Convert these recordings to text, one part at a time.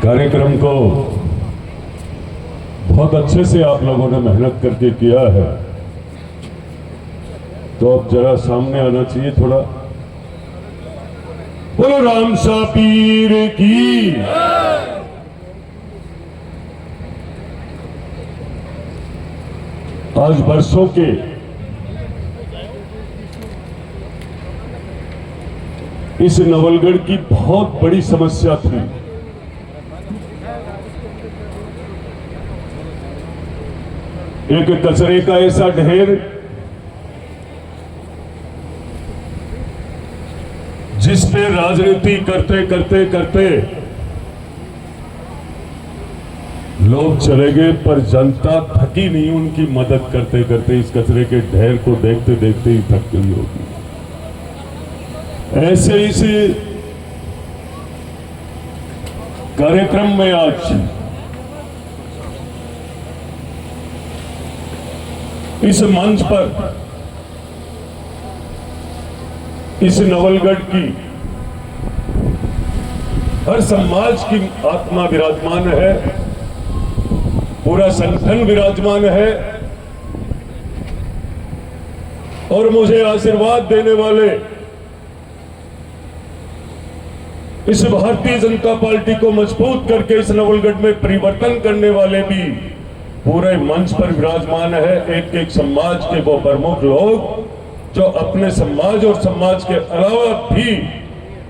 कार्यक्रम को बहुत अच्छे से आप लोगों ने मेहनत करके किया है, तो अब जरा सामने आना चाहिए थोड़ा। बोलो राम सा पीर की। आज बरसों के इस नवलगढ़ की बहुत बड़ी समस्या थी। एक कचरे का ऐसा ढेर जिस पे राजनीति करते करते करते लोग चले गए, पर जनता थकी नहीं उनकी मदद करते करते। इस कचरे के ढेर को देखते देखते ही थक गई होगी। ऐसे इस कार्यक्रम में आज इस मंच पर इस नवलगढ़ की हर समाज की आत्मा विराजमान है, पूरा संगठन विराजमान है, और मुझे आशीर्वाद देने वाले इस भारतीय जनता पार्टी को मजबूत करके इस नवलगढ़ में परिवर्तन करने वाले भी पूरे मंच पर विराजमान है। एक एक समाज के वो प्रमुख लोग जो अपने समाज और समाज के अलावा भी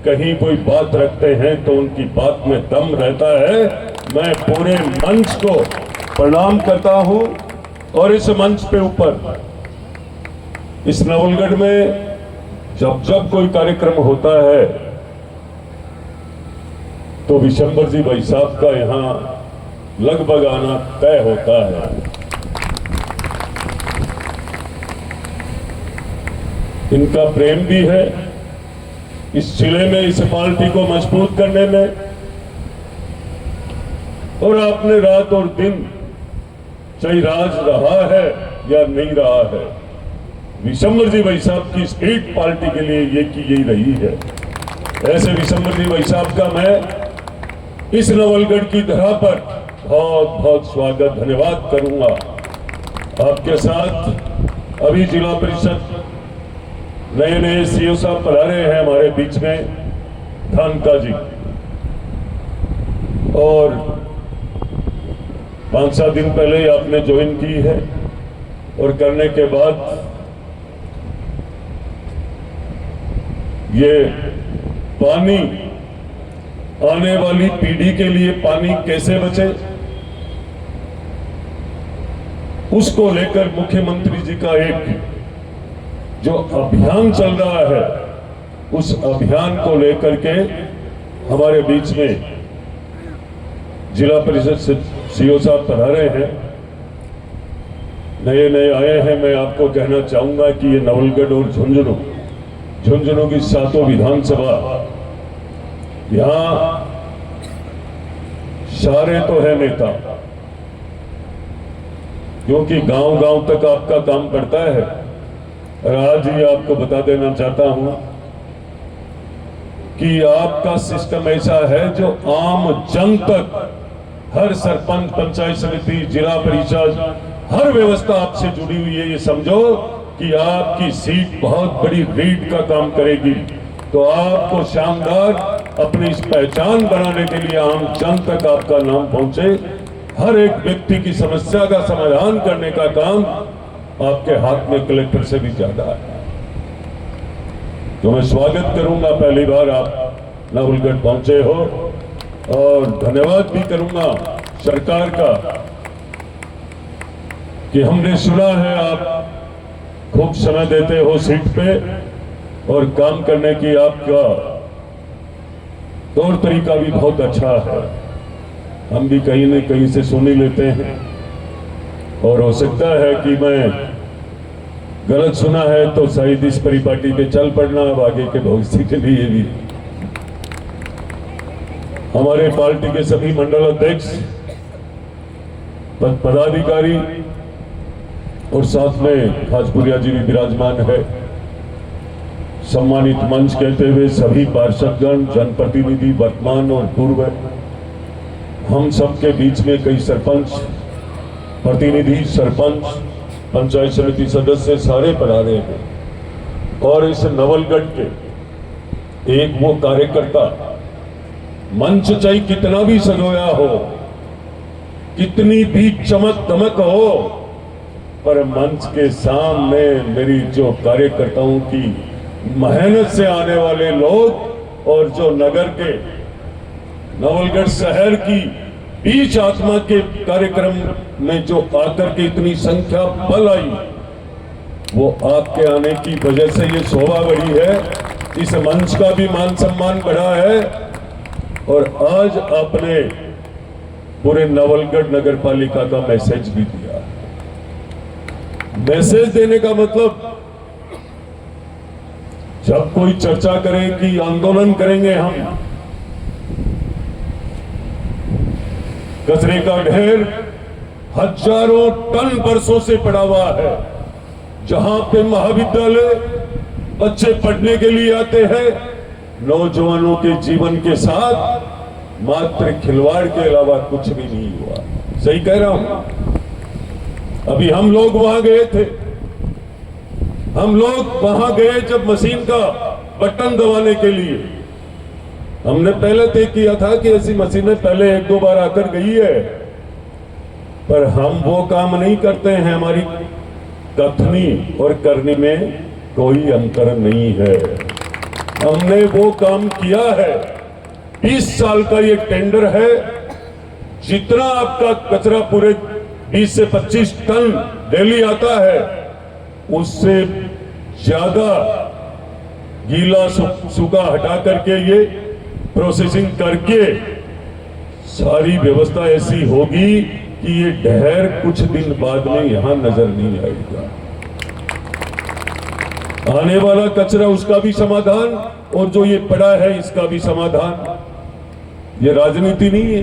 कहीं कोई बात रखते हैं तो उनकी बात में दम रहता है। मैं पूरे मंच को प्रणाम करता हूं, और इस मंच पे ऊपर इस नवलगढ़ में जब जब कोई कार्यक्रम होता है तो विशंबर जी भाई साहब का यहां लगभग आना तय होता है। इनका प्रेम भी है इस जिले में, इस पार्टी को मजबूत करने में, और आपने रात और दिन चाहे राज रहा है या नहीं रहा है, विशंबर जी भाई साहब की स्टेट पार्टी के लिए ये की यही रही है। ऐसे विशंबर जी भाई साहब का मैं इस नवलगढ़ की धरा पर बहुत बहुत स्वागत धन्यवाद करूंगा। आपके साथ अभी जिला परिषद नए नए सीओ साहब पधारे हैं हमारे बीच में, थानका जी, और 5-7 दिन पहले ही आपने ज्वाइन की है, और करने के बाद ये पानी आने वाली पीढ़ी के लिए पानी कैसे बचे उसको लेकर मुख्यमंत्री जी का एक जो अभियान चल रहा है, उस अभियान को लेकर के हमारे बीच में जिला परिषद से सीओ साहब पधारे हैं, नए नए आए हैं। मैं आपको कहना चाहूंगा कि ये नवलगढ़ और झुंझुनू की 7 विधानसभा, यहां सारे तो है नेता, क्योंकि गांव गांव तक आपका काम पड़ता है। और आज ही आपको बता देना चाहता हूं कि आपका सिस्टम ऐसा है जो आम जन तक, हर सरपंच, पंचायत समिति, जिला परिषद, हर व्यवस्था आपसे जुड़ी हुई है। ये समझो कि आपकी सीट बहुत बड़ी रीड का काम करेगी। तो आपको शानदार अपनी इस पहचान बनाने के लिए आम जन तक आपका नाम पहुंचे, हर एक व्यक्ति की समस्या का समाधान करने का काम आपके हाथ में कलेक्टर से भी ज्यादा है। तो मैं स्वागत करूंगा, पहली बार आप नवलगढ़ पहुंचे हो, और धन्यवाद भी करूंगा सरकार का कि हमने सुना है आप खूब समय देते हो सीट पे, और काम करने की आपका तौर तरीका भी बहुत अच्छा है। हम भी कहीं न कहीं से सुन ही लेते हैं, और हो सकता है कि मैं गलत सुना है तो शायद इस परिपाटी पे चल पड़ना। अब आगे के भविष्य के लिए भी हमारे पार्टी के सभी मंडल अध्यक्ष, पदाधिकारी और साथ में खाजपुरिया जी भी विराजमान है, सम्मानित मंच कहते हुए सभी पार्षदगण, जनप्रतिनिधि वर्तमान और पूर्व, हम सबके बीच में कई सरपंच, प्रतिनिधि, सरपंच, पंचायत समिति सदस्य सारे पधारे हैं। और इस नवलगढ़ के एक वो कार्यकर्ता, मंच चाहे कितना भी सजोया हो, कितनी भी चमक दमक हो, पर मंच के सामने मेरी जो कार्यकर्ताओं की मेहनत से आने वाले लोग और जो नगर के, नवलगढ़ शहर की बीच आत्मा के कार्यक्रम में जो आकर के इतनी संख्या बल आई, वो आपके आने की वजह से ये शोभा बढ़ी है, इस मंच का भी मान सम्मान बढ़ा है। और आज आपने पूरे नवलगढ़ नगर पालिका का मैसेज भी दिया। मैसेज देने का मतलब, जब कोई चर्चा करे कि आंदोलन करेंगे हम, कचरे का ढेर हजारों टन बरसों से पड़ा हुआ है, जहां पे महाविद्यालय बच्चे पढ़ने के लिए आते हैं, नौजवानों के जीवन के साथ मात्र खिलवाड़ के अलावा कुछ भी नहीं हुआ। सही कह रहा हूं? अभी हम लोग वहां गए थे, हम लोग वहां गए जब मशीन का बटन दबाने के लिए। हमने पहले तय किया था कि ऐसी मशीनें पहले एक दो बार आकर गई है, पर हम वो काम नहीं करते हैं। हमारी कथनी और करने में कोई अंतर नहीं है। हमने वो काम किया है। 20 साल का ये टेंडर है। जितना आपका कचरा पूरे 20 से 25 टन डेली आता है, उससे ज्यादा गीला सूखा हटा करके ये प्रोसेसिंग करके सारी व्यवस्था ऐसी होगी कि ये ढेर कुछ दिन बाद में यहां नजर नहीं आएगा। आने वाला कचरा उसका भी समाधान, और जो ये पड़ा है इसका भी समाधान। ये राजनीति नहीं है।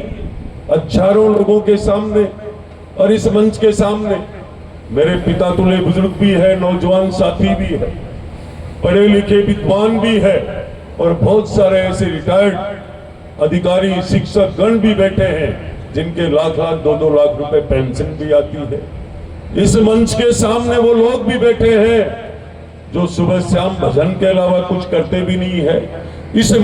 हजारों लोगों के सामने और इस मंच के सामने मेरे पिता तुल्य बुजुर्ग भी है, नौजवान साथी भी है, पढ़े लिखे विद्वान भी है, और बहुत सारे ऐसे रिटायर्ड अधिकारी, शिक्षक गण भी बैठे हैं जिनके लाख लाख 2-2 लाख रुपए पेंशन भी आती है। इस मंच के सामने वो लोग भी बैठे हैं जो सुबह शाम भजन के अलावा कुछ करते भी नहीं है। इस